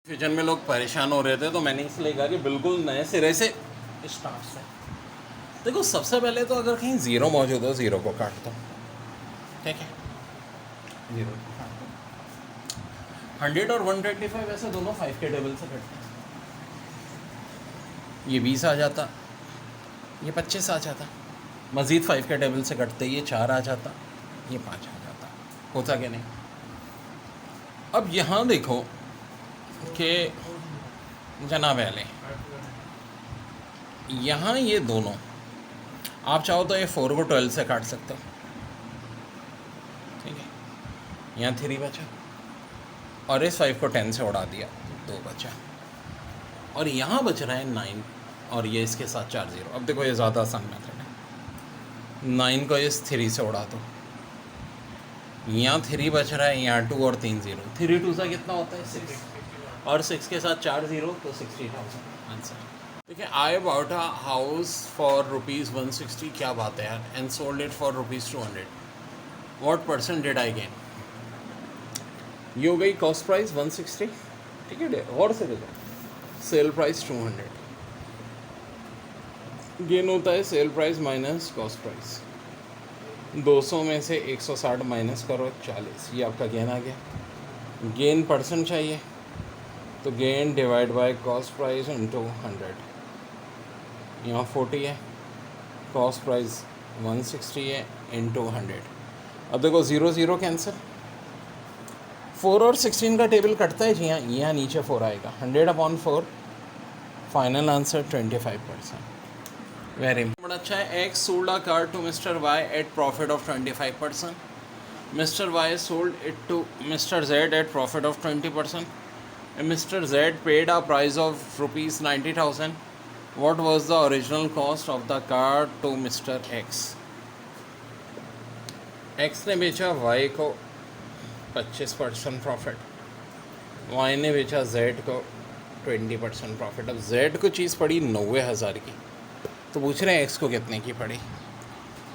Fusion में लोग परेशान हो रहे थे तो मैंने इसलिए कहा कि बिल्कुल नए सिरे से स्टार्ट से। देखो सबसे पहले तो अगर कहीं ज़ीरो मौजूद हो, ज़ीरो को काट दो, ठीक है, ज़ीरो को काट दो। 100 और 125 ऐसे दोनों 5 के टेबल से कटते हैं। ये 20 आ जाता, ये 25 आ जाता, मज़ीद 5 के टेबल से कटते ये 4 आ जाता, ये 5 आ जाता, होता कि नहीं। अब यहाँ देखो कि जनाब वाले यहाँ ये दोनों आप चाहो तो ये 4 को 12 से काट सकते हो, ठीक है, यहाँ 3 बचा और इस 5 को 10 से उड़ा दिया, 2 बचा और यहाँ बच रहा है 9 और ये इसके साथ 4 0। अब देखो ये ज़्यादा आसान मेथड है, 9 को इस 3 से उड़ा दो, यहाँ 3 बच रहा है, यहाँ 2 और 3 0, 3 2 सा कितना होता है 6 और 6 के साथ 4 0 तो 60,000 आंसर। देखिए I bought a house for ₹160, क्या बात है यार, and sold it for ₹200, what percent did I gain. ये हो गई कॉस्ट प्राइस 160, ठीक है, और से देखो सेल प्राइस 200, गेन होता है sale price minus cost price, 200 में से 160 माइनस करो 40, ये आपका गेन आ गया। गेन परसेंट चाहिए तो gain divide by cost price into 100, यहाँ 40 है, कॉस्ट प्राइस 160 है इंटू 100। अब देखो 0 0 कैंसिल, 4 और 16 का टेबल कटता है जी, यहाँ नीचे 4 आएगा, 100/4, फाइनल आंसर 25%। वेरी बड़ा अच्छा है। X sold a car to Mr. Y at profit of 25%. Mr. Y sold it to Mr. Z at profit of 20%. And Mr. Z paid a price of ₹90,000. What was the original cost of the car to Mr. X? X ने बेचा Y को 25% profit, Y ने बेचा Z को 20% profit. अब Z को चीज़ पड़ी 90,000 की, तो पूछ रहे हैं एक्स को कितने की पड़ी।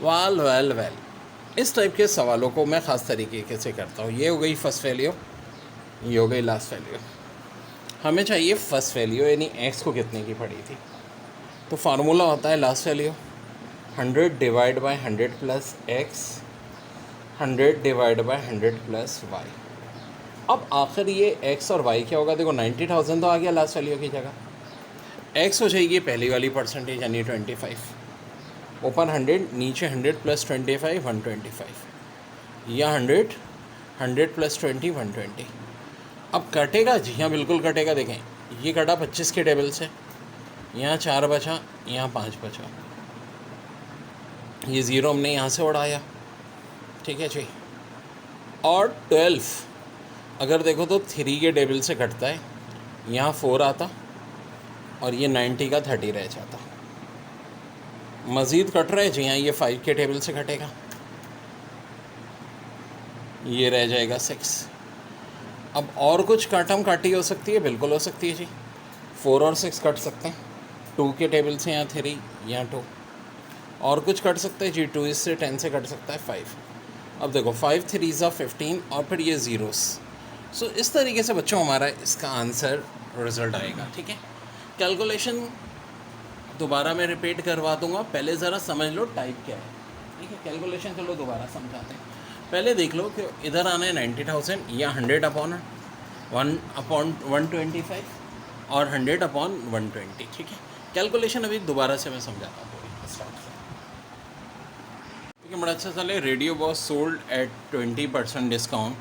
वेल इस टाइप के सवालों को मैं ख़ास तरीके से करता हूँ। ये हो गई फर्स्ट वैल्यू, ये हो गई लास्ट वैल्यू। हमें चाहिए फर्स्ट वैल्यू यानी एक्स को कितने की पड़ी थी, तो फार्मूला होता है last value 100 divide by 100 plus X, 100 divide by 100 plus Y. अब आखिर ये एक्स और वाई क्या होगा, देखो 90,000 तो आ गया लास्ट वैल्यू की जगह, एक्स हो जाएगी पहली वाली परसेंटेज यानी 25, ऊपर 100 नीचे 100 प्लस 25 125, या 100 प्लस 20 120। अब कटेगा जी, हाँ बिल्कुल कटेगा। देखें ये कटा 25 के टेबल से, यहाँ 4 बचा, यहाँ 5 बचा, ये ज़ीरो हमने यहाँ से उड़ाया, ठीक है जी। और 12 अगर देखो तो 3 के टेबल से कटता है, यहाँ 4 आता और ये 90 का 30 रह जाता। मज़ीद कट रहा है जी, हाँ ये 5 के टेबल से कटेगा, ये रह जाएगा 6। अब और कुछ काटम काटी हो सकती है, बिल्कुल हो सकती है जी, 4 और 6 कट सकते हैं, 2 के टेबल से यहाँ 3, यहाँ 2, और कुछ कट सकता है जी, 2 इससे 10 से कट सकता है 5। अब देखो 5 3 ज़ा 15 और फिर ये ज़ीरोस। सो इस तरीके से बच्चों हमारा इसका आंसर रिज़ल्ट आएगा, ठीक है। कैलकुलेशन दोबारा मैं रिपीट करवा दूंगा, पहले ज़रा समझ लो टाइप क्या है, ठीक है। कैलकुलेशन चलो दोबारा समझाते हैं। पहले देख लो कि इधर आना है 90,000 या 100/125 और 100/120, ठीक है। कैलकुलेशन अभी दोबारा से मैं समझाता हूँ स्टार्ट से, ठीक है। बड़ा अच्छा चले। Radio was sold at 20% discount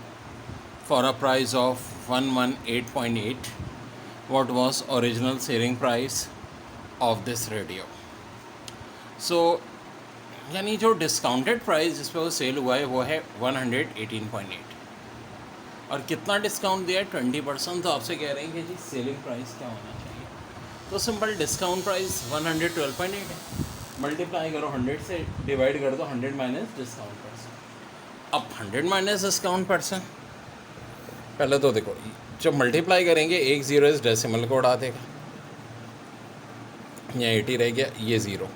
for a price of 118.8। What was original selling price of this radio? So यानी जो डिस्काउंटेड प्राइस जिस पे वो सेल हुआ है वो है 118.8 और कितना डिस्काउंट दिया है 20%। तो आपसे कह रहे हैं कि जी सेलिंग प्राइस क्या होना चाहिए, तो सिंपल डिस्काउंट प्राइस 112.8 है, मल्टीप्लाई करो 100 से, डिवाइड कर दो 100 माइनस डिस्काउंट परसेंट। अब 100 माइनस डिस्काउंट परसेंट, पहले तो देखो जब मल्टीप्लाई करेंगे 1 0 इस डेसिमल को उड़ा देगा, यहाँ 80 रह गया, ये 0।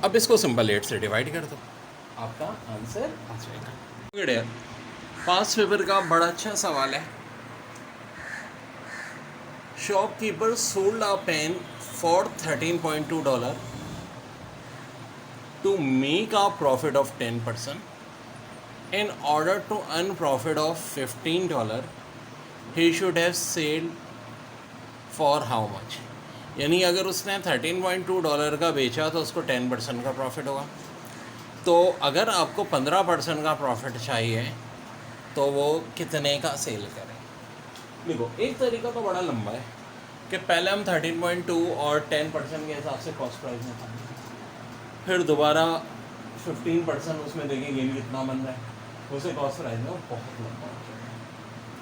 अब इसको सिंपल 8 से डिवाइड कर दो, आपका आंसर आ जाएगा। पास्ट पेपर का बड़ा अच्छा सवाल है। shopkeeper sold a pen for $13.2 to make a profit of 10%. In order to earn profit of $15, he should have sold for how much? यानी अगर उसने $13.2 का बेचा तो उसको 10% का प्रॉफिट होगा। तो अगर आपको 15% का प्रॉफिट चाहिए तो वो कितने का सेल करें? देखो, एक तरीका तो बड़ा लंबा है कि पहले हम 13.2 और 10% के हिसाब से कॉस्ट प्राइस में था, फिर दोबारा 15% उसमें देखेंगे भी कितना बन रहा है, उसे कॉस्ट प्राइस में बहुत लंबा हो जाएगा।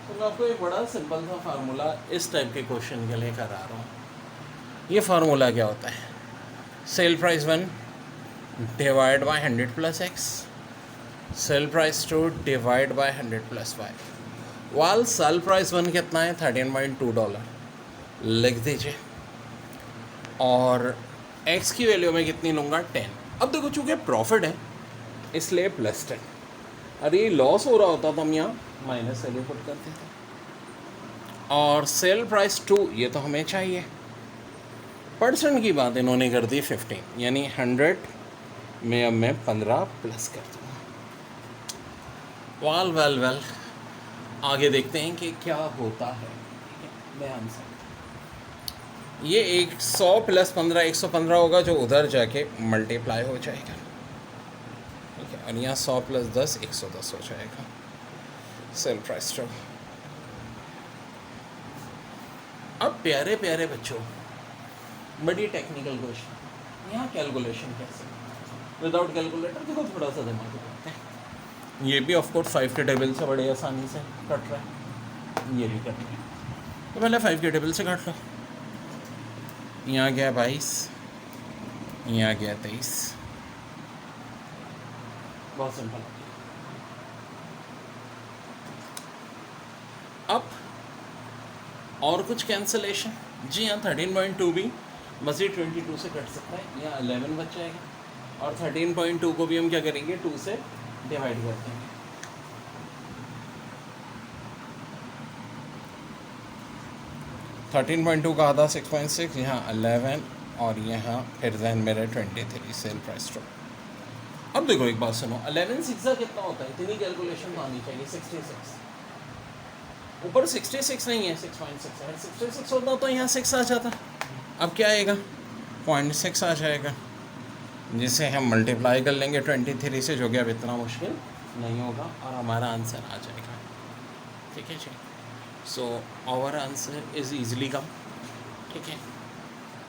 तो मैं आपको एक बड़ा सिंपल सा फार्मूला इस टाइप के क्वेश्चन के लिए करा रहा हूँ। ये फार्मूला क्या होता है? Sale price 1 divide by 100 plus X, sale price 2 divide by 100 plus Y. वाल सेल प्राइस 1 कितना है? $13.2 लिख दीजिए, और x की वैल्यू में कितनी लूँगा? 10। अब देखो, चूँकि प्रॉफिट है इसलिए +10। अरे ये लॉस हो रहा होता तो हम यहाँ माइनस वैल्यू पुट करते थे। और सेल प्राइस 2 ये तो हमें चाहिए, परसेंट की बात इन्होंने कर दी 15, यानी 100 में अब मैं 15 प्लस कर दूँगा। वेल आगे देखते हैं कि क्या होता है। ध्यान से, ये 100 प्लस 15 115 होगा, जो उधर जाके मल्टीप्लाई हो जाएगा, ठीक है। और यहाँ 100 प्लस 10 110 हो जाएगा। Cell price 2। अब प्यारे प्यारे बच्चों, बड़ी टेक्निकल क्वेश्चन, यहाँ कैलकुलेशन कैसे? विदाउट कैलकुलेटर देखो, थोड़ा सा दिमाग लगाते हैं। ये भी ऑफ कोर्स 5 के टेबल से बड़े आसानी से कट रहा है, ये भी कट रहा है। तो पहले 5 के टेबल से काट लो। यहाँ गया 22, यहाँ गया 23। बहुत सिंपल। अब और कुछ कैंसलेशन? जी हाँ, 13.2 भी मज़ीद 22 से कट सकता है, यहाँ 11 बच जाएगा। और 13.2 को भी हम क्या करेंगे? 2 से डिवाइड कर देंगे। $13.2 का आधा 6.6, यहाँ 11, और यहाँ फिर जहन मेरे 23 सेल प्राइस 2। अब देखो, एक बात सुनो, 11 6 कितना होता है? इतनी कैलकुलेशन तो आनी चाहिए। 66 ऊपर 66 नहीं है, 6.6 है। 66 होता तो यहाँ 6 आ जाता। अब क्या आएगा? 0.6 आ जाएगा, जिसे हम मल्टीप्लाई कर लेंगे 23 से, जो कि अब इतना मुश्किल नहीं होगा, और हमारा आंसर आ जाएगा। ठीक है जी। So our answer is easily come. ठीक है।